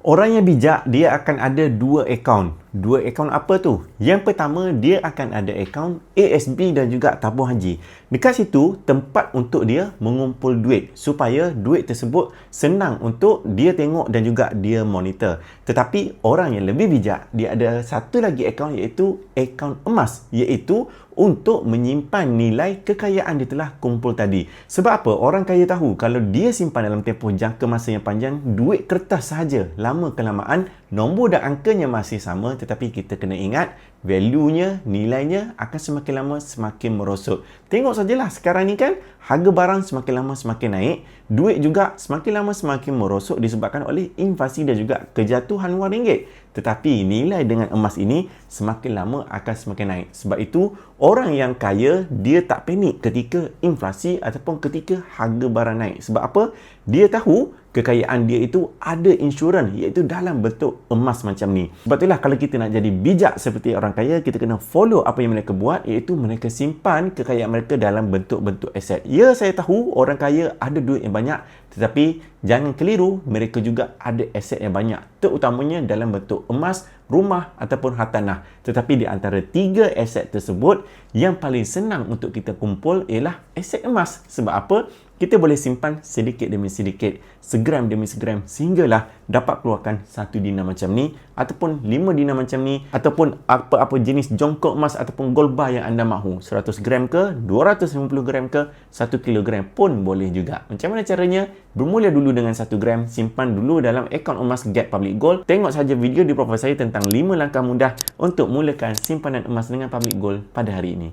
Orang yang bijak, dia akan ada dua akaun. Dua akaun apa tu? Yang pertama, dia akan ada akaun ASB dan juga tabung haji. Dekat situ, tempat untuk dia mengumpul duit supaya duit tersebut senang untuk dia tengok dan juga dia monitor. Tetapi orang yang lebih bijak, dia ada satu lagi akaun iaitu akaun emas, iaitu untuk menyimpan nilai kekayaan dia telah kumpul tadi. Sebab apa? Orang kaya tahu kalau dia simpan dalam tempoh jangka masa yang panjang, duit kertas sahaja, lama kelamaan nombor dan angkanya masih sama, tetapi kita kena ingat value-nya, nilainya akan semakin lama semakin merosot. Tengok sajalah sekarang ni kan, harga barang semakin lama semakin naik, duit juga semakin lama semakin merosot disebabkan oleh inflasi dan juga kejatuhan wang ringgit. Tetapi nilai dengan emas ini semakin lama akan semakin naik. Sebab itu, orang yang kaya, dia tak panik ketika inflasi ataupun ketika harga barang naik. Sebab apa? Dia tahu kekayaan dia itu ada insurans, iaitu dalam bentuk emas macam ni. Sebab itulah kalau kita nak jadi bijak seperti orang kaya, kita kena follow apa yang mereka buat, iaitu mereka simpan kekayaan mereka dalam bentuk-bentuk aset. Ya, saya tahu orang kaya ada duit yang banyak, tetapi jangan keliru, mereka juga ada aset yang banyak, terutamanya dalam bentuk emas, rumah ataupun hartanah. Tetapi di antara tiga aset tersebut, yang paling senang untuk kita kumpul ialah aset emas. Sebab apa? Kita boleh simpan sedikit demi sedikit, segram demi segram, sehinggalah dapat keluarkan 1 dinar macam ni, ataupun 5 dinar macam ni, ataupun apa-apa jenis jongkok emas ataupun gold bar yang anda mahu. 100 gram ke, 250 gram ke, 1 kilogram pun boleh juga. Macam mana caranya? Bermula dulu dengan 1 gram, simpan dulu dalam akaun emas Get Public Gold. Tengok saja video di profil saya tentang 5 langkah mudah untuk mulakan simpanan emas dengan Public Gold pada hari ini.